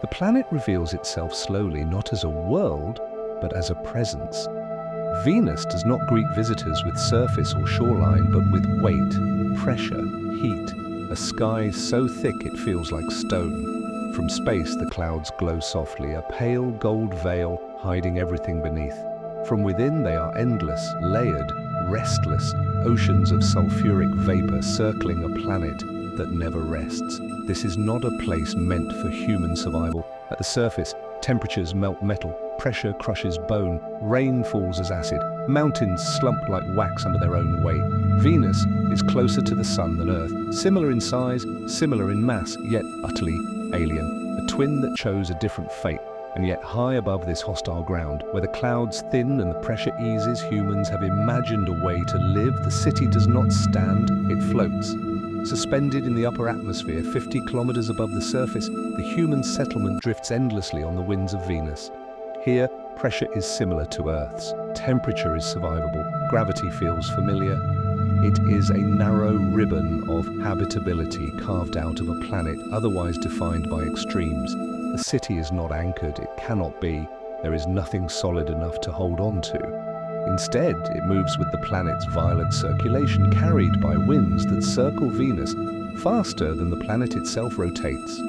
The planet reveals itself slowly, not as a world, but as a presence. Venus does not greet visitors with surface or shoreline, but with weight, pressure, heat, a sky so thick it feels like stone. From space, the clouds glow softly, a pale gold veil hiding everything beneath. From within, they are endless, layered, restless, oceans of sulfuric vapor circling a planet that never rests. This is not a place meant for human survival. At the surface, temperatures melt metal, pressure crushes bone, rain falls as acid, mountains slump like wax under their own weight. Venus is closer to the sun than Earth, similar in size, similar in mass, yet utterly alien. A twin that chose a different fate. And yet high above this hostile ground, where the clouds thin and the pressure eases, humans have imagined a way to live. The city does not stand, it floats. Suspended in the upper atmosphere, 50 kilometers above the surface, the human settlement drifts endlessly on the winds of Venus. Here, pressure is similar to Earth's. Temperature is survivable. Gravity feels familiar. It is a narrow ribbon of habitability carved out of a planet otherwise defined by extremes. The city is not anchored, it cannot be. There is nothing solid enough to hold on to. Instead, it moves with the planet's violent circulation, carried by winds that circle Venus faster than the planet itself rotates.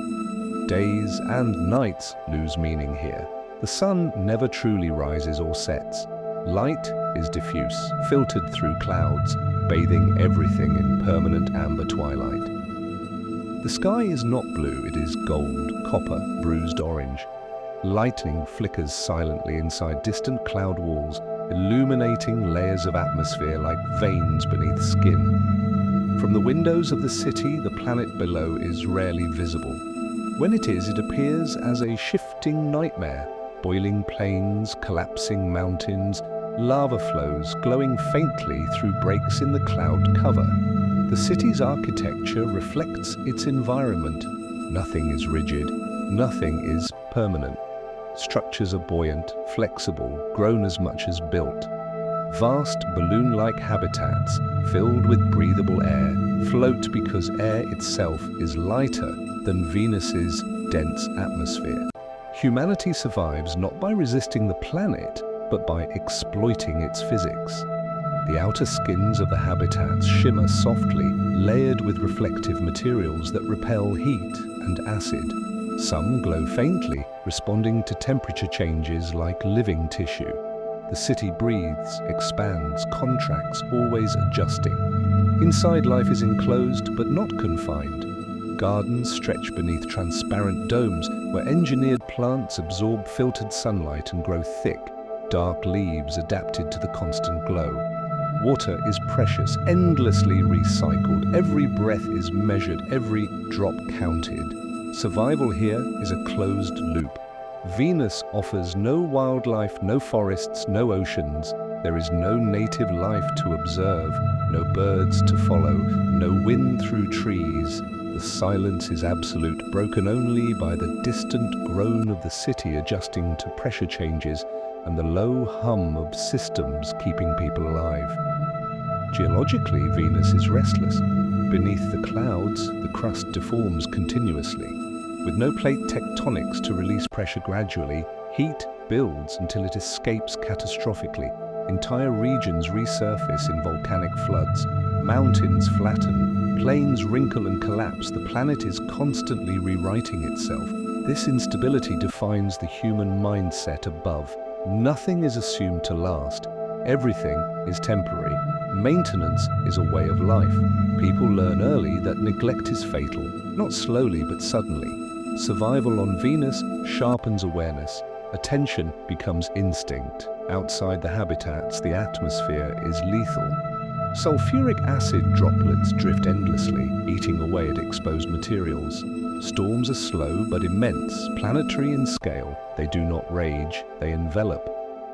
Days and nights lose meaning here. The sun never truly rises or sets. Light is diffuse, filtered through clouds, bathing everything in permanent amber twilight. The sky is not blue, it is gold, copper, bruised orange. Lightning flickers silently inside distant cloud walls, illuminating layers of atmosphere like veins beneath skin. From the windows of the city, the planet below is rarely visible. When it is, it appears as a shifting nightmare. Boiling plains, collapsing mountains, lava flows glowing faintly through breaks in the cloud cover. The city's architecture reflects its environment. Nothing is rigid, nothing is permanent. Structures are buoyant, flexible, grown as much as built. Vast balloon-like habitats, filled with breathable air, float because air itself is lighter than Venus's dense atmosphere. Humanity survives not by resisting the planet, but by exploiting its physics. The outer skins of the habitats shimmer softly, layered with reflective materials that repel heat and acid. Some glow faintly, responding to temperature changes like living tissue. The city breathes, expands, contracts, always adjusting. Inside, life is enclosed but not confined. Gardens stretch beneath transparent domes where engineered plants absorb filtered sunlight and grow thick, dark leaves adapted to the constant glow. Water is precious, endlessly recycled. Every breath is measured, every drop counted. Survival here is a closed loop. Venus offers no wildlife, no forests, no oceans. There is no native life to observe, no birds to follow, no wind through trees. The silence is absolute, broken only by the distant groan of the city adjusting to pressure changes and the low hum of systems keeping people alive. Geologically, Venus is restless. Beneath the clouds, the crust deforms continuously. With no plate tectonics to release pressure gradually, heat builds until it escapes catastrophically. Entire regions resurface in volcanic floods. Mountains flatten, plains wrinkle and collapse. The planet is constantly rewriting itself. This instability defines the human mindset above. Nothing is assumed to last. Everything is temporary. Maintenance is a way of life. People learn early that neglect is fatal, not slowly but suddenly. Survival on Venus sharpens awareness. Attention becomes instinct. Outside the habitats, the atmosphere is lethal. Sulfuric acid droplets drift endlessly, eating away at exposed materials. Storms are slow but immense, planetary in scale. They do not rage, they envelop.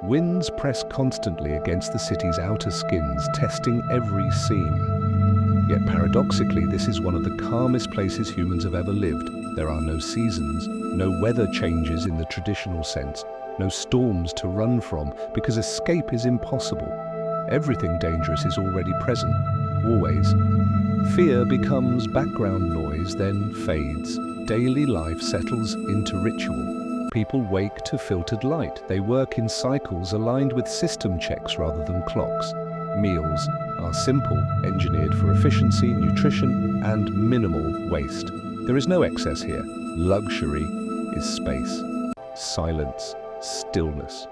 Winds press constantly against the city's outer skins, testing every seam. Yet paradoxically, this is one of the calmest places humans have ever lived. There are no seasons, no weather changes in the traditional sense, no storms to run from, because escape is impossible. Everything dangerous is already present, always. Fear becomes background noise, then fades. Daily life settles into ritual. People wake to filtered light. They work in cycles aligned with system checks rather than clocks. Meals are simple, engineered for efficiency, nutrition, and minimal waste. There is no excess here. Luxury is space, silence, stillness.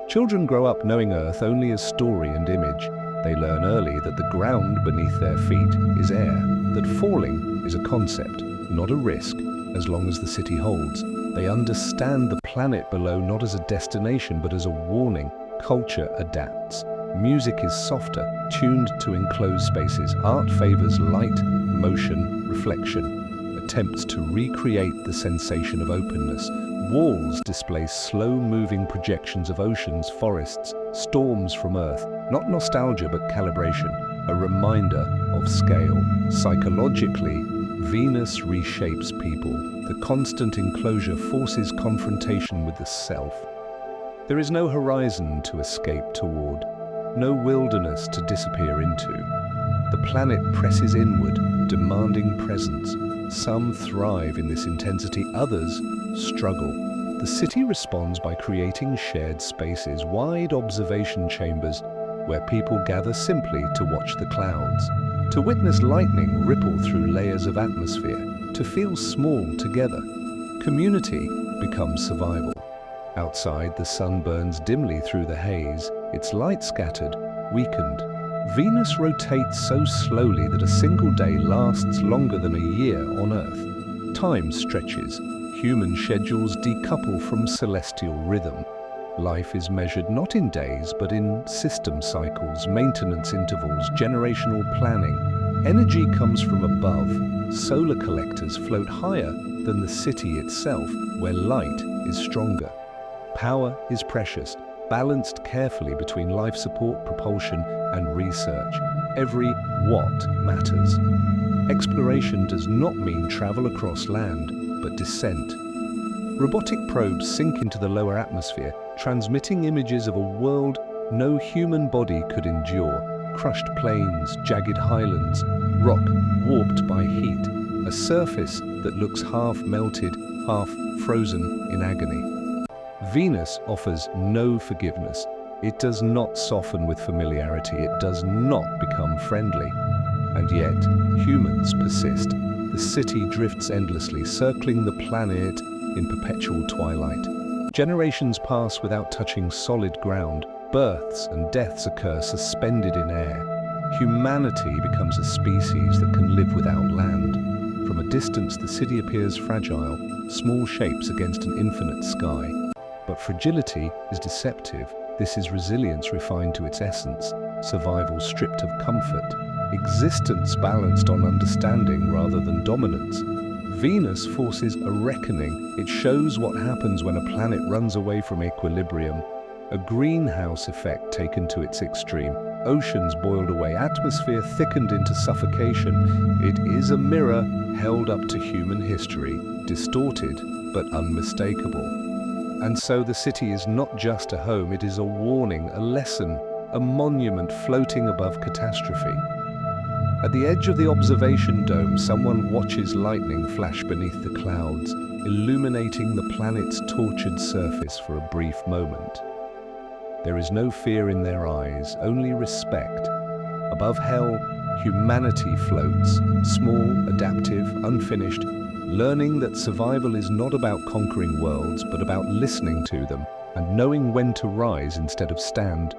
Children grow up knowing Earth only as story and image. They learn early that the ground beneath their feet is air, that falling is a concept, not a risk, as long as the city holds. They understand the planet below not as a destination but as a warning. Culture adapts. Music is softer, tuned to enclosed spaces. Art favors light, motion, reflection, attempts to recreate the sensation of openness. Walls display slow-moving projections of oceans, forests, storms from Earth. Not nostalgia, but calibration, a reminder of scale. Psychologically, Venus reshapes people. The constant enclosure forces confrontation with the self. There is no horizon to escape toward, no wilderness to disappear into. The planet presses inward, demanding presence. Some thrive in this intensity, others struggle. The city responds by creating shared spaces, wide observation chambers, where people gather simply to watch the clouds, to witness lightning ripple through layers of atmosphere, to feel small together. Community becomes survival. Outside, the sun burns dimly through the haze, its light scattered, weakened. Venus rotates so slowly that a single day lasts longer than a year on Earth. Time stretches. Human schedules decouple from celestial rhythm. Life is measured not in days, but in system cycles, maintenance intervals, generational planning. Energy comes from above. Solar collectors float higher than the city itself, where light is stronger. Power is precious, balanced carefully between life support, propulsion, and research. Every watt matters. Exploration does not mean travel across land, but descent. Robotic probes sink into the lower atmosphere, transmitting images of a world no human body could endure. Crushed plains, jagged highlands, rock warped by heat, a surface that looks half melted, half frozen in agony. Venus offers no forgiveness. It does not soften with familiarity. It does not become friendly. And yet, humans persist. The city drifts endlessly, circling the planet in perpetual twilight. Generations pass without touching solid ground. Births and deaths occur suspended in air. Humanity becomes a species that can live without land. From a distance, the city appears fragile, small shapes against an infinite sky. But fragility is deceptive. This is resilience refined to its essence, survival stripped of comfort, existence balanced on understanding rather than dominance. Venus forces a reckoning. It shows what happens when a planet runs away from equilibrium. A greenhouse effect taken to its extreme. Oceans boiled away, atmosphere thickened into suffocation. It is a mirror held up to human history, distorted but unmistakable. And so the city is not just a home, it is a warning, a lesson, a monument floating above catastrophe. At the edge of the observation dome, someone watches lightning flash beneath the clouds, illuminating the planet's tortured surface for a brief moment. There is no fear in their eyes, only respect. Above hell, humanity floats, small, adaptive, unfinished, learning that survival is not about conquering worlds, but about listening to them and knowing when to rise instead of stand.